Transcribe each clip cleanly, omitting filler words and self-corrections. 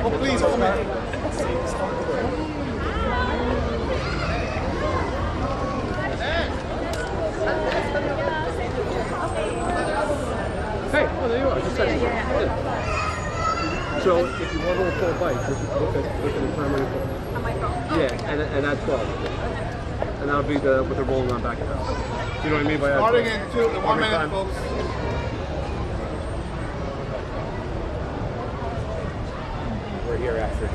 Oh, please, hold me. Hey, oh, there you are. Just texting. So if you want to pull a bike, look at the time when you pull. On my phone. Yeah, and add 12. And that'll be with the rolling on back of house. You know what I mean by that? Starting in 1 minute, folks. We're here after.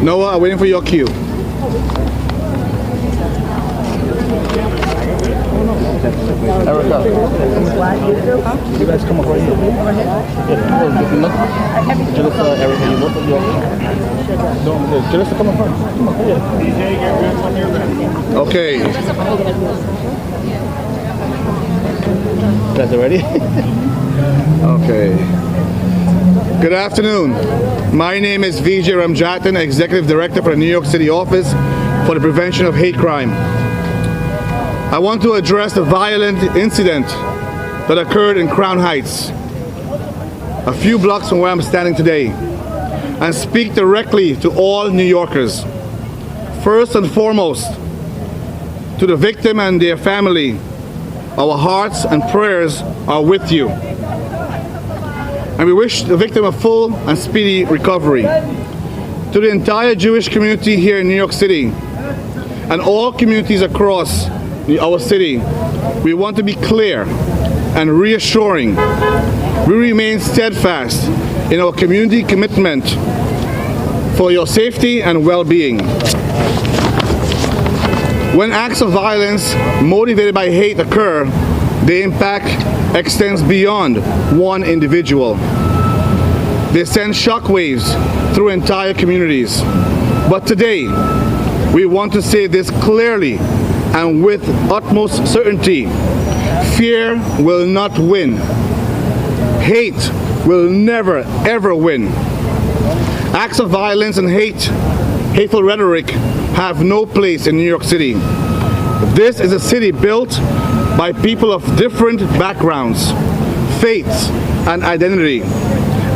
Noah, I'm waiting for your cue. Erica, you guys come up right here. Jalissa, Erica, you look at your... No, Jalissa, come up front. Come up here. Okay. You guys are ready? Okay. Good afternoon. My name is Vijay Ramjatan, Executive Director for the New York City Office for the Prevention of Hate Crime. I want to address the violent incident that occurred in Crown Heights, a few blocks from where I'm standing today, and speak directly to all New Yorkers. First and foremost, to the victim and their family, our hearts and prayers are with you. And we wish the victim a full and speedy recovery. To the entire Jewish community here in New York City and all communities across our city, we want to be clear and reassuring. We remain steadfast in our community commitment for your safety and well-being. When acts of violence motivated by hate occur, the impact extends beyond one individual. They send shockwaves through entire communities. But today, we want to say this clearly and with utmost certainty. Fear will not win. Hate will never, ever win. Acts of violence and hateful rhetoric have no place in New York City. This is a city built by people of different backgrounds, faiths, and identity.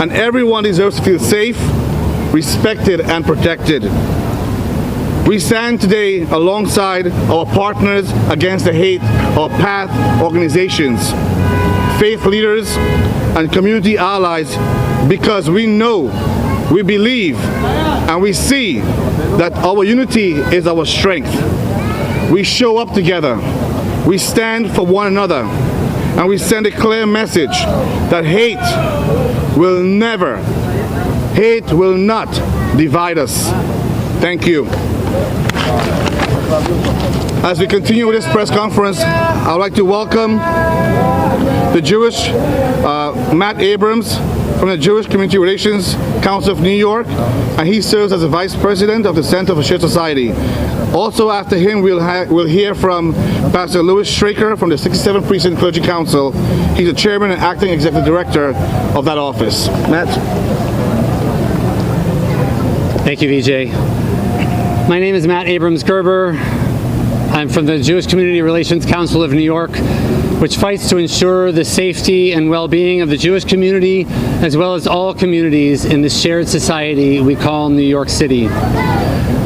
And everyone deserves to feel safe, respected, and protected. We stand today alongside our partners against the hate, our PATH organizations, faith leaders, and community allies, because we know, we believe, and we see that our unity is our strength. We show up together, we stand for one another, and we send a clear message that hate will not divide us. Thank you. As we continue with this press conference, I would like to welcome the Jewish Matt Abrams from the Jewish Community Relations Council of New York, and he serves as the Vice President of the Center for Shared Society. Also after him, we'll hear from Pastor Louis Straker from the 67th Precinct Clergy Council. He's the Chairman and Acting Executive Director of that office. Matt. Thank you, Vijay. My name is Matt Abrams Gerber. I'm from the Jewish Community Relations Council of New York, which fights to ensure the safety and well-being of the Jewish community, as well as all communities in the shared society we call New York City.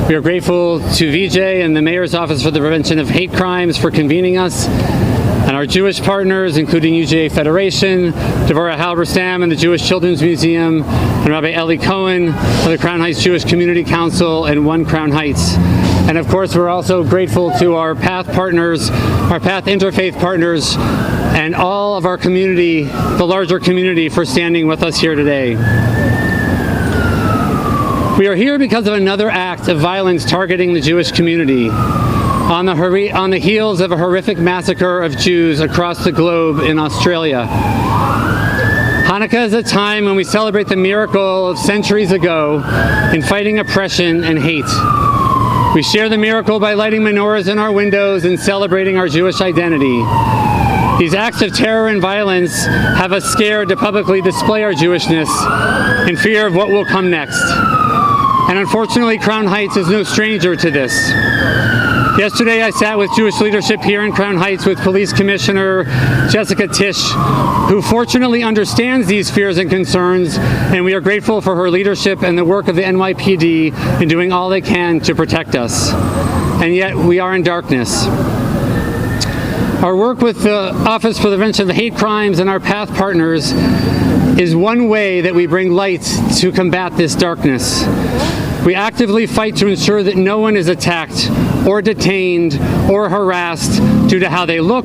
We are grateful to Vijay and the Mayor's Office for the Prevention of Hate Crimes for convening us, and our Jewish partners, including UJA Federation, Devorah Halberstam and the Jewish Children's Museum, and Rabbi Eli Cohen of the Crown Heights Jewish Community Council and One Crown Heights. And of course, we're also grateful to our PATH partners, our PATH interfaith partners, and all of our community, the larger community, for standing with us here today. We are here because of another act of violence targeting the Jewish community, on the heels of a horrific massacre of Jews across the globe in Australia. Hanukkah is a time when we celebrate the miracle of centuries ago in fighting oppression and hate. We share the miracle by lighting menorahs in our windows and celebrating our Jewish identity. These acts of terror and violence have us scared to publicly display our Jewishness in fear of what will come next. And unfortunately, Crown Heights is no stranger to this. Yesterday, I sat with Jewish leadership here in Crown Heights with Police Commissioner Jessica Tisch, who fortunately understands these fears and concerns, and we are grateful for her leadership and the work of the NYPD in doing all they can to protect us. And yet, we are in darkness. Our work with the Office for the Prevention of Hate Crimes and our PATH partners is one way that we bring light to combat this darkness. We actively fight to ensure that no one is attacked or detained or harassed due to how they look,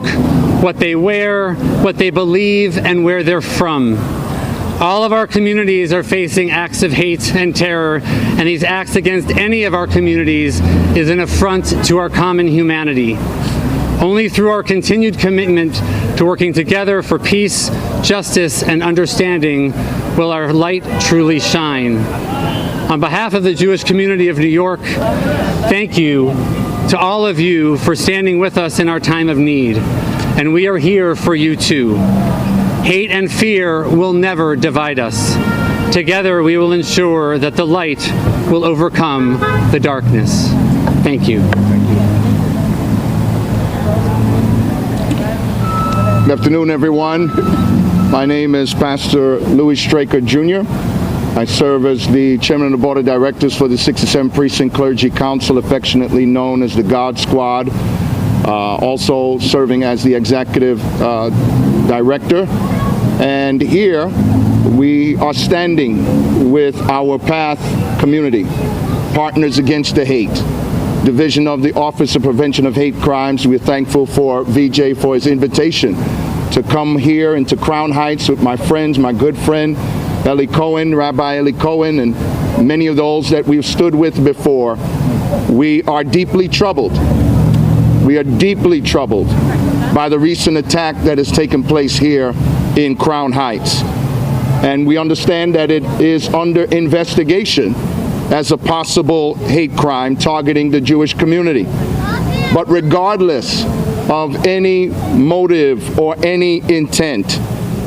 what they wear, what they believe, and where they're from. All of our communities are facing acts of hate and terror, and these acts against any of our communities is an affront to our common humanity. Only through our continued commitment to working together for peace, justice, and understanding will our light truly shine. On behalf of the Jewish community of New York, thank you to all of you for standing with us in our time of need. And we are here for you too. Hate and fear will never divide us. Together we will ensure that the light will overcome the darkness. Thank you. Good afternoon, everyone. My name is Pastor Louis Straker Jr. I serve as the Chairman of the Board of Directors for the 67th Precinct Clergy Council, affectionately known as the God Squad, also serving as the Executive Director. And here we are standing with our PATH community, Partners Against the Hate, Division of the Office of Prevention of Hate Crimes. We're thankful for VJ for his invitation to come here into Crown Heights with my friends, my good friend, Eli Cohen, Rabbi Eli Cohen, and many of those that we've stood with before. We are deeply troubled. We are deeply troubled by the recent attack that has taken place here in Crown Heights. And we understand that it is under investigation as a possible hate crime targeting the Jewish community. But regardless of any motive or any intent,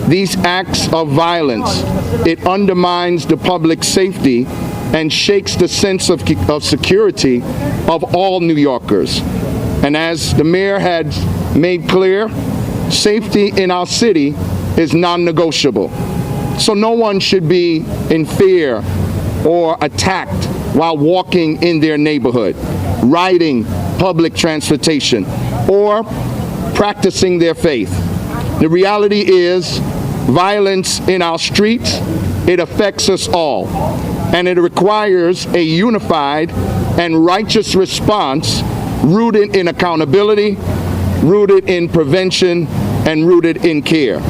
these acts of violence, it undermines the public safety and shakes the sense of security of all New Yorkers. And as the mayor had made clear, safety in our city is non-negotiable. So no one should be in fear or attacked while walking in their neighborhood, riding public transportation, or practicing their faith. The reality is, violence in our streets, it affects us all, and it requires a unified and righteous response rooted in accountability, rooted in prevention, and rooted in care.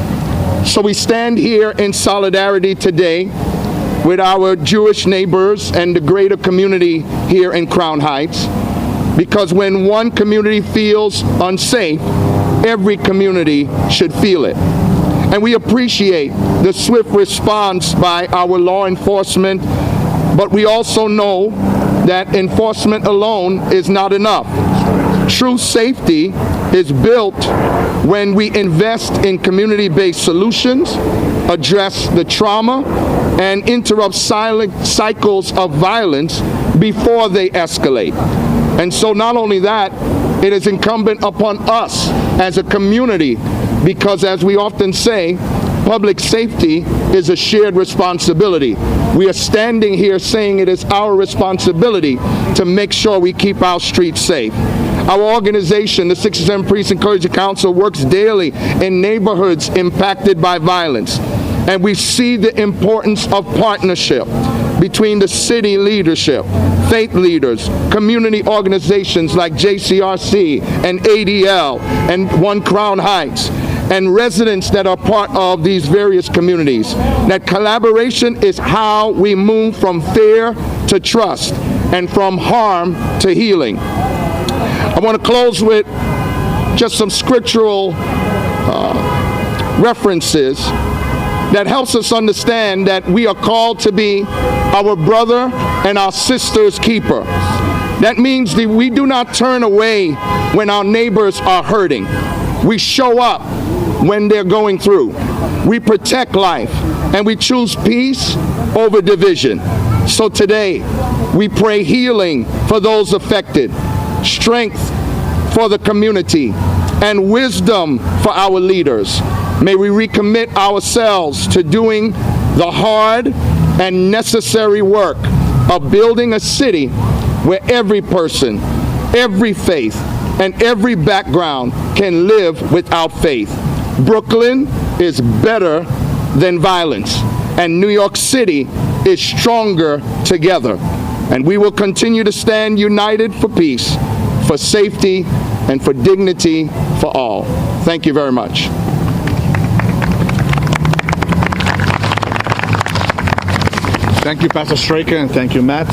So we stand here in solidarity today with our Jewish neighbors and the greater community here in Crown Heights, because when one community feels unsafe, every community should feel it. And we appreciate the swift response by our law enforcement, but we also know that enforcement alone is not enough. True safety is built when we invest in community-based solutions, address the trauma, and interrupt silent cycles of violence before they escalate. And so not only that, it is incumbent upon us as a community, because as we often say, public safety is a shared responsibility. We are standing here saying it is our responsibility to make sure we keep our streets safe. Our organization, the 67th Precinct Clergy Council, works daily in neighborhoods impacted by violence. And we see the importance of partnership between the city leadership, faith leaders, community organizations like JCRC and ADL and One Crown Heights, and residents that are part of these various communities. That collaboration is how we move from fear to trust and from harm to healing. I want to close with just some scriptural references that helps us understand that we are called to be our brother and our sister's keeper. That means that we do not turn away when our neighbors are hurting. We show up when they're going through. We protect life, and we choose peace over division. So today, We pray healing for those affected, strength for the community, and wisdom for our leaders. May we recommit ourselves to doing the hard and necessary work of building a city where every person, every faith, and every background can live without faith. Brooklyn is better than violence, and New York City is stronger together. And we will continue to stand united for peace, for safety, and for dignity for all. Thank you very much. Thank you, Pastor Straker, and thank you, Matt.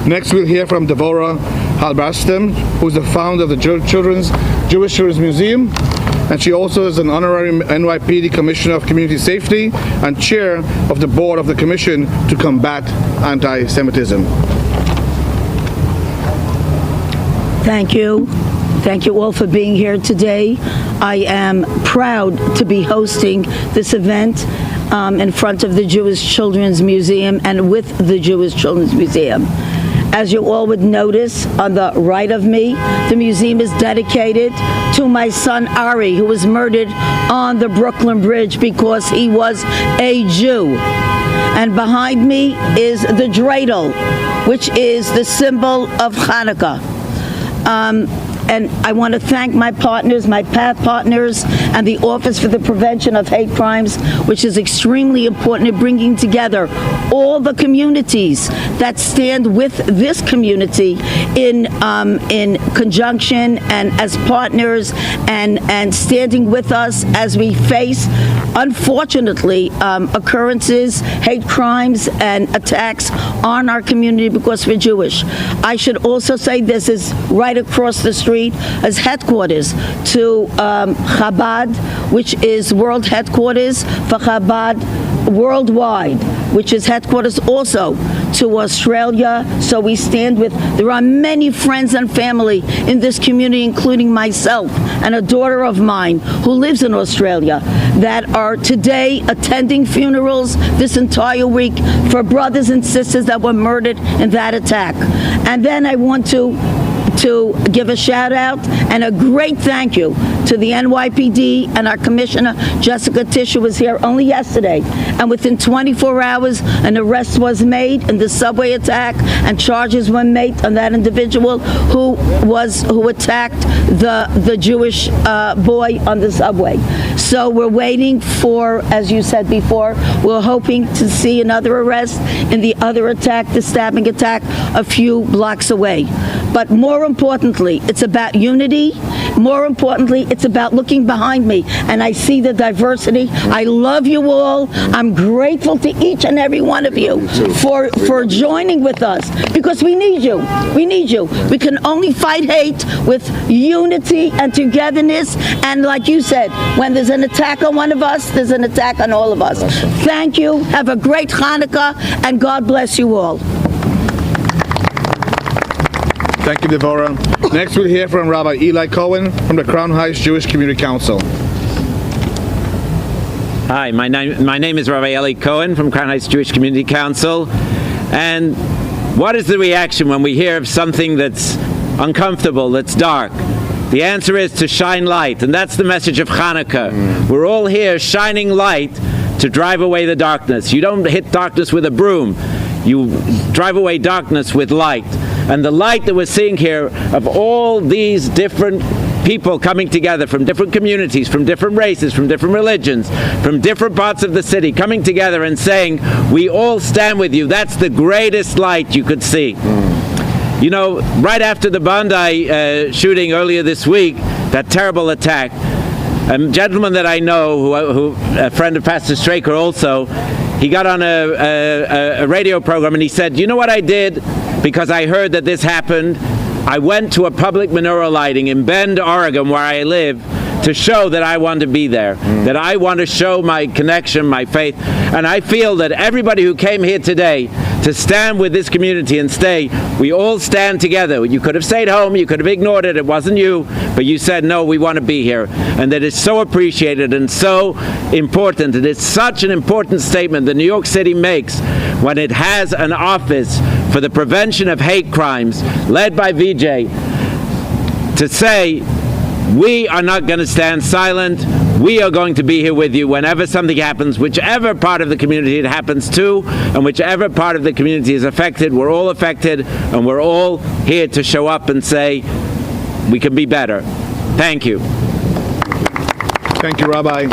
Next, we'll hear from Devorah Halberstam, who's the founder of the Jewish Children's Museum, and she also is an honorary NYPD Commissioner of Community Safety and chair of the board of the Commission to Combat Anti-Semitism. Thank you. Thank you all for being here today. I am proud to be hosting this event in front of the Jewish Children's Museum and with the Jewish Children's Museum. As you all would notice on the right of me, the museum is dedicated to my son Ari, who was murdered on the Brooklyn Bridge because he was a Jew. And behind me is the dreidel, which is the symbol of Hanukkah. And I want to thank my partners, my PATH partners, and the Office for the Prevention of Hate Crimes, which is extremely important in bringing together all the communities that stand with this community in conjunction and as partners and standing with us as we face, unfortunately, occurrences, hate crimes, and attacks on our community because we're Jewish. I should also say this is right across the street as headquarters to Chabad, which is world headquarters for Chabad worldwide, which is headquarters also to Australia. So we stand with, there are many friends and family in this community, including myself and a daughter of mine who lives in Australia, that are today attending funerals this entire week for brothers and sisters that were murdered in that attack. And then I want to give a shout out and a great thank you to the NYPD and our Commissioner, Jessica Tisch, who was here only yesterday. And within 24 hours, an arrest was made in the subway attack and charges were made on that individual who attacked the Jewish boy on the subway. So we're waiting for, as you said before, we're hoping to see another arrest in the other attack, the stabbing attack, a few blocks away. But more importantly, it's about unity. More importantly, it's about looking behind me, and I see the diversity. I love you all. I'm grateful to each and every one of you for joining with us, because we need you. We need you. We can only fight hate with unity and togetherness. And like you said, when there's an attack on one of us, there's an attack on all of us. Thank you. Have a great Hanukkah, and God bless you all. Thank you, Devorah. Next, we'll hear from Rabbi Eli Cohen from the Crown Heights Jewish Community Council. Hi, my name is Rabbi Eli Cohen from Crown Heights Jewish Community Council. And what is the reaction when we hear of something that's uncomfortable, that's dark? The answer is to shine light, and that's the message of Hanukkah. We're all here shining light to drive away the darkness. You don't hit darkness with a broom. You drive away darkness with light. And the light that we're seeing here of all these different people coming together from different communities, from different races, from different religions, from different parts of the city, coming together and saying, we all stand with you. That's the greatest light you could see. You know, right after the Bondi shooting earlier this week, that terrible attack, a gentleman that I know, who a friend of Pastor Straker also, he got on a radio program and he said, you know what I did? Because I heard that this happened, I went to a public menorah lighting in Bend, Oregon, where I live, to show that I want to be there, that I want to show my connection, my faith. And I feel that everybody who came here today to stand with this community and say, we all stand together. You could have stayed home, you could have ignored it, it wasn't you, but you said, no, we want to be here. And that is so appreciated and so important. It is such an important statement that New York City makes when it has an office for the prevention of hate crimes led by VJ to say, we are not going to stand silent. We are going to be here with you whenever something happens, whichever part of the community it happens to, and whichever part of the community is affected. We're all affected, and we're all here to show up and say, we can be better. Thank you. Thank you, Rabbi.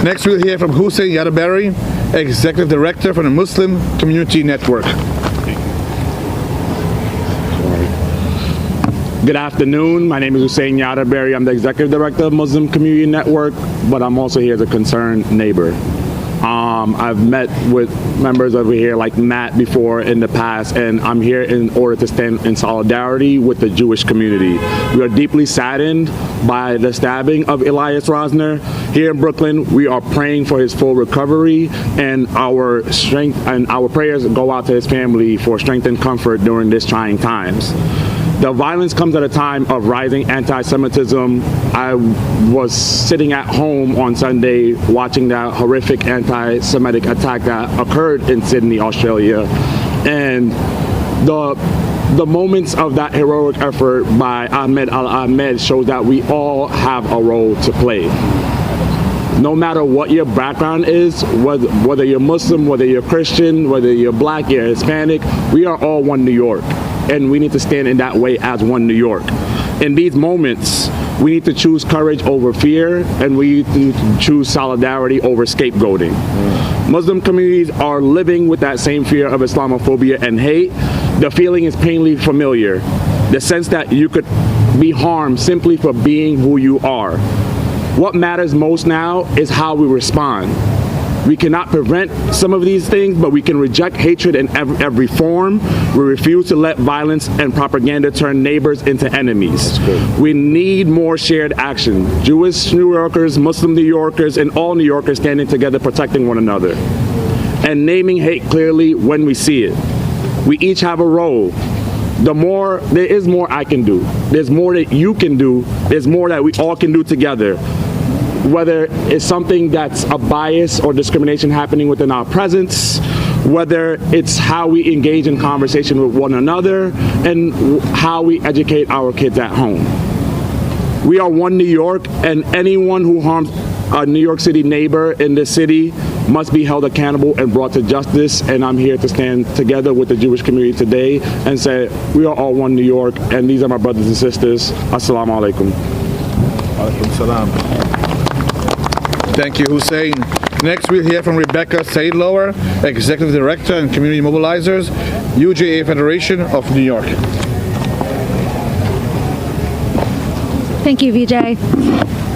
Next, we'll hear from Hussein Yadaberi, Executive Director for the Muslim Community Network. Good afternoon. My name is Hussein Yadaberi. I'm the Executive Director of Muslim Community Network, but I'm also here as a concerned neighbor. I've met with members over here like Matt before in the past, and I'm here in order to stand in solidarity with the Jewish community. We are deeply saddened by the stabbing of Elias Rosner here in Brooklyn. We are praying for his full recovery, and our strength and our prayers go out to his family for strength and comfort during this trying times. The violence comes at a time of rising anti-Semitism. I was sitting at home on Sunday watching that horrific anti-Semitic attack that occurred in Sydney, Australia. And the moments of that heroic effort by Ahmed Al-Ahmed shows that we all have a role to play. No matter what your background is, whether you're Muslim, whether you're Christian, whether you're black, you're Hispanic, we are all one New York. And we need to stand in that way as one New York. In these moments, we need to choose courage over fear, and we need to choose solidarity over scapegoating. Muslim communities are living with that same fear of Islamophobia and hate. The feeling is painfully familiar. The sense that you could be harmed simply for being who you are. What matters most now is how we respond. We cannot prevent some of these things, but we can reject hatred in every form. We refuse to let violence and propaganda turn neighbors into enemies. We need more shared action. Jewish New Yorkers, Muslim New Yorkers, and all New Yorkers standing together protecting one another. And naming hate clearly when we see it. We each have a role. There is more I can do. There's more that you can do. There's more that we all can do together. Whether it's something that's a bias or discrimination happening within our presence, whether it's how we engage in conversation with one another, and how we educate our kids at home. We are one New York, and anyone who harms a New York City neighbor in this city must be held accountable and brought to justice. And I'm here to stand together with the Jewish community today and say, we are all one New York, and these are my brothers and sisters. Assalamu alaikum. Alaikum salam. Thank you, Hussein. Next, we'll hear from Rebecca Seidlower, Executive Director and Community Mobilizers, UJA Federation of New York. Thank you, VJ.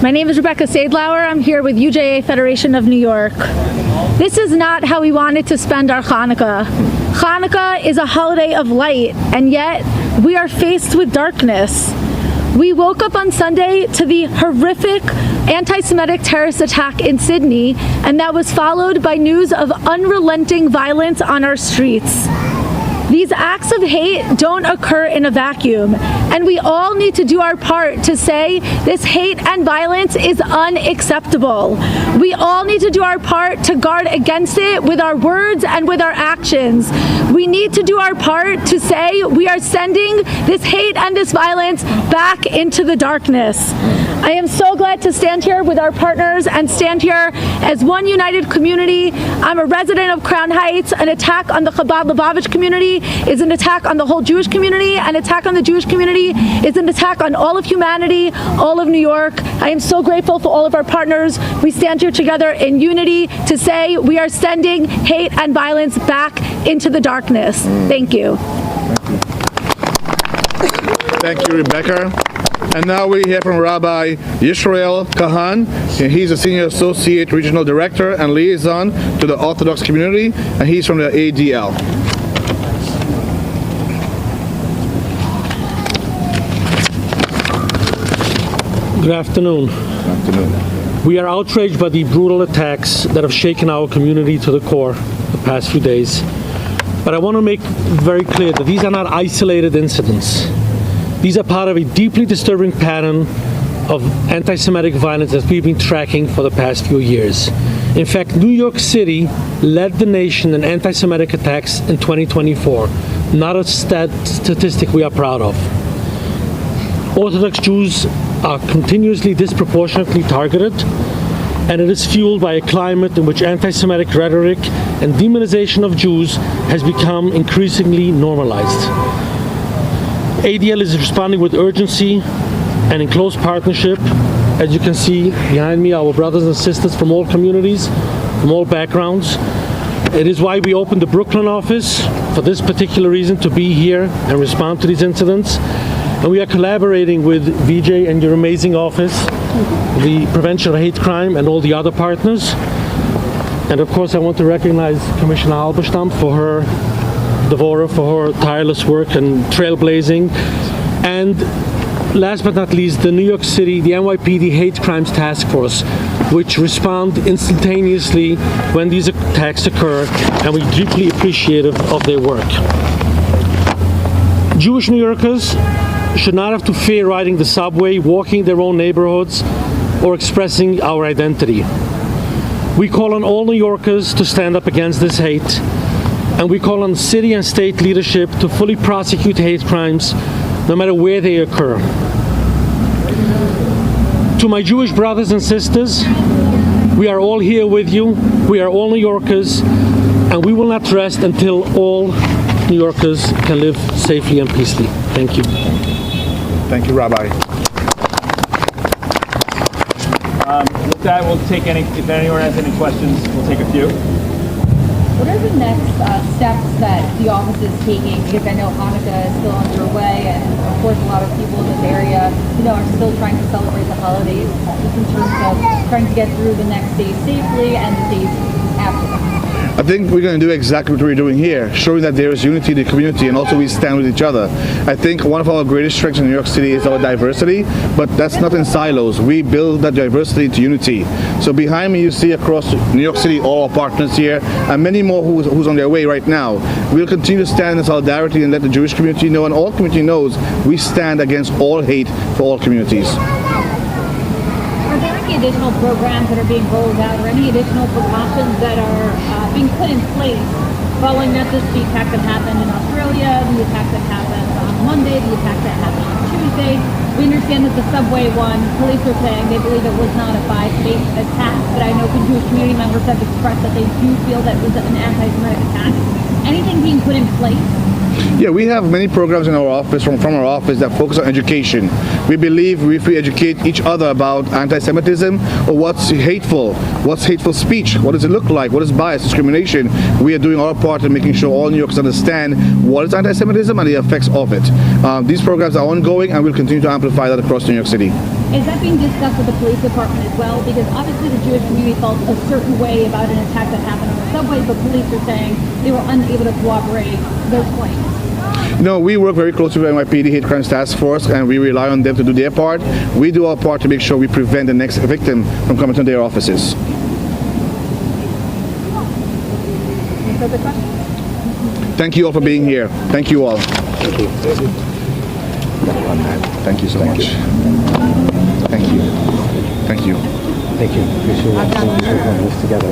My name is Rebecca Seidlower. I'm here with UJA Federation of New York. This is not how we wanted to spend our Hanukkah. Hanukkah is a holiday of light, and yet we are faced with darkness. We woke up on Sunday to the horrific anti-Semitic terrorist attack in Sydney, and that was followed by news of unrelenting violence on our streets. These acts of hate don't occur in a vacuum, and we all need to do our part to say this hate and violence is unacceptable. We all need to do our part to guard against it with our words and with our actions. We need to do our part to say we are sending this hate and this violence back into the darkness. I am so glad to stand here with our partners and stand here as one united community. I'm a resident of Crown Heights. An attack on the Chabad Lubavitch community is an attack on the whole Jewish community. An attack on the Jewish community is an attack on all of humanity, all of New York. I am so grateful for all of our partners. We stand here together in unity to say we are sending hate and violence back into the darkness. Thank you. Thank you, Rebecca. And now we hear from Rabbi Yisrael Kahan. And he's a Senior Associate Regional Director and Liaison to the Orthodox community, and he's from the ADL. Good afternoon. We are outraged by the brutal attacks that have shaken our community to the core the past few days. But I want to make very clear that these are not isolated incidents. These are part of a deeply disturbing pattern of anti-Semitic violence that we've been tracking for the past few years. In fact, New York City led the nation in anti-Semitic attacks in 2024, not a statistic we are proud of. Orthodox Jews are continuously disproportionately targeted, and it is fueled by a climate in which anti-Semitic rhetoric and demonization of Jews has become increasingly normalized. ADL is responding with urgency and in close partnership. As you can see behind me, our brothers and sisters from all communities, from all backgrounds. It is why we opened the Brooklyn office for this particular reason, to be here and respond to these incidents. And we are collaborating with VJ and your amazing office, the Prevention of Hate Crime, and all the other partners. And of course, I want to recognize Commissioner Halberstam for her, Devora, for her tireless work and trailblazing. And last but not least, the New York City, the NYPD Hate Crimes Task Force, which respond instantaneously when these attacks occur, and we're deeply appreciative of their work. Jewish New Yorkers should not have to fear riding the subway, walking their own neighborhoods, or expressing our identity. We call on all New Yorkers to stand up against this hate, and we call on city and state leadership to fully prosecute hate crimes, no matter where they occur. To my Jewish brothers and sisters, we are all here with you. We are all New Yorkers, and we will not rest until all New Yorkers can live safely and peacefully. Thank you. Thank you, Rabbi. With that, we'll take if anyone has any questions, we'll take a few. What are the next steps that the office is taking? Because I know Hanukkah is still underway, and of course a lot of people in this area, are still trying to celebrate the holidays, just in terms of trying to get through the next days safely and the days after them. I think we're going to do exactly what we're doing here, showing that there is unity in the community and also we stand with each other. I think one of our greatest strengths in New York City is our diversity, but that's not in silos. We build that diversity into unity. So behind me you see across New York City all our partners here and many more who's on their way right now. We'll continue to stand in solidarity and let the Jewish community know, and all community knows we stand against all hate for all communities. Are there any additional programs that are being rolled out or any additional precautions that are being put in place following not just the attack that happened in Australia, the attack that happened on Monday, the attack that happened on Tuesday? We understand that the subway one, police are saying they believe it was not a bias-based attack, but I know Jewish community members have expressed that they do feel that it was an anti-Semitic attack. Anything being put in place? Yeah, we have many programs in our office, from our office, that focus on education. We believe if we educate each other about anti-Semitism or what's hateful speech, what does it look like, what is bias, discrimination, we are doing our part in making sure all New Yorkers understand what is anti-Semitism and the effects of it. These programs are ongoing and we'll continue to amplify that across New York City. Is that being discussed with the police department as well? Because obviously the Jewish community felt a certain way about an attack that happened on the subway, but police are saying they were unable to corroborate those claims. No, we work very closely with NYPD Hate Crimes Task Force, and we rely on them to do their part. We do our part to make sure we prevent the next victim from coming to their offices. Any further questions? Thank you all for being here. Thank you all. Thank you. Thank you so much. Thank you. Thank you. Thank you. Appreciate it. Thanks for putting this together.